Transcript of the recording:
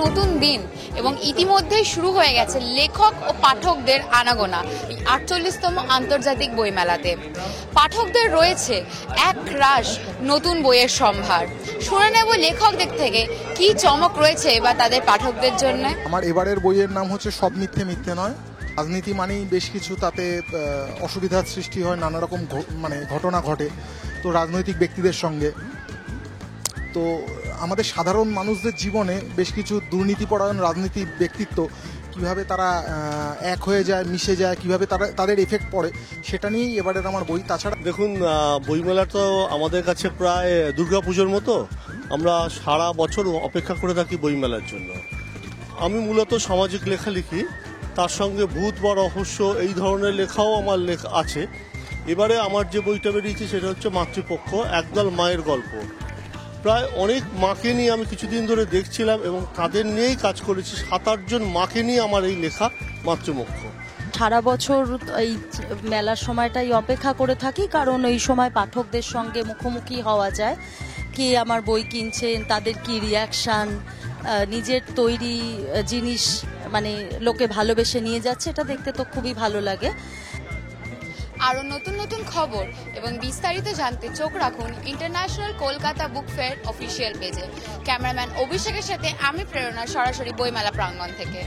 নতুন দিন এবং ইতিমধ্যেই শুরু হয়ে গেছে লেখক ও পাঠকদের আনাগোনা এই ৪৮তম আন্তর্জাতিক বইমেলাতে। পাঠকদের রয়েছে এক রাশ নতুন বইয়ের সম্ভার। শুনে নেব লেখকদের থেকে কি চমক রয়েছে বা তাদের পাঠকদের জন্য। আমার এবারের বইয়ের নাম হচ্ছে সব মিথ্যে মিথ্যে নয়। রাজনীতি মানেই বেশ কিছু তাতে অসুবিধার সৃষ্টি হয়, নানা রকম ঘটনা ঘটে তো রাজনৈতিক ব্যক্তিদের সঙ্গে। তো আমাদের সাধারণ মানুষদের জীবনে বেশ কিছু দুর্নীতিপরায়ণ রাজনীতিক ব্যক্তিত্ব কিভাবে তারা এক হয়ে যায়, মিশে যায়, কিভাবে তাদের এফেক্ট পড়ে, সেটা নিয়েই এবারের আমার বই। তাছাড়া দেখুন, বইমেলা তো আমাদের কাছে প্রায় দুর্গাপুজোর মতো। আমরা সারা বছর অপেক্ষা করে থাকি বইমেলার জন্য। আমি মূলত সামাজিক লেখা লিখি, তার সঙ্গে ভূত বা রহস্য এই ধরনের লেখাও আমার লেখা আছে। এবারে আমার যে বইটা বেরিয়েছে সেটা হচ্ছে মাতৃপক্ষ, একদল মায়ের গল্প। প্রায় অনেক মাকে নিয়ে আমি কিছুদিন ধরে দেখছিলাম এবং তাদের নিয়েই কাজ করেছি। ৭-৮ জন মাকে নিয়ে আমার এই লেখা মাতৃপক্ষ। সারা বছর এই মেলার সময়টাই অপেক্ষা করে থাকি, কারণ এই সময় পাঠকদের সঙ্গে মুখোমুখি হওয়া যায়। কি আমার বই কিনছেন, তাদের কি রিয়াকশান, নিজের তৈরি জিনিস লোকে ভালোবেসে নিয়ে যাচ্ছে, এটা দেখতে তো খুবই ভালো লাগে। আরও নতুন নতুন খবর এবং বিস্তারিত জানতে চোখ রাখুন international Kolkata book fair official পেজে। ক্যামেরাম্যান অভিষেকের সাথে আমি প্রেরণা, সরাসরি বইমেলা প্রাঙ্গণ থেকে।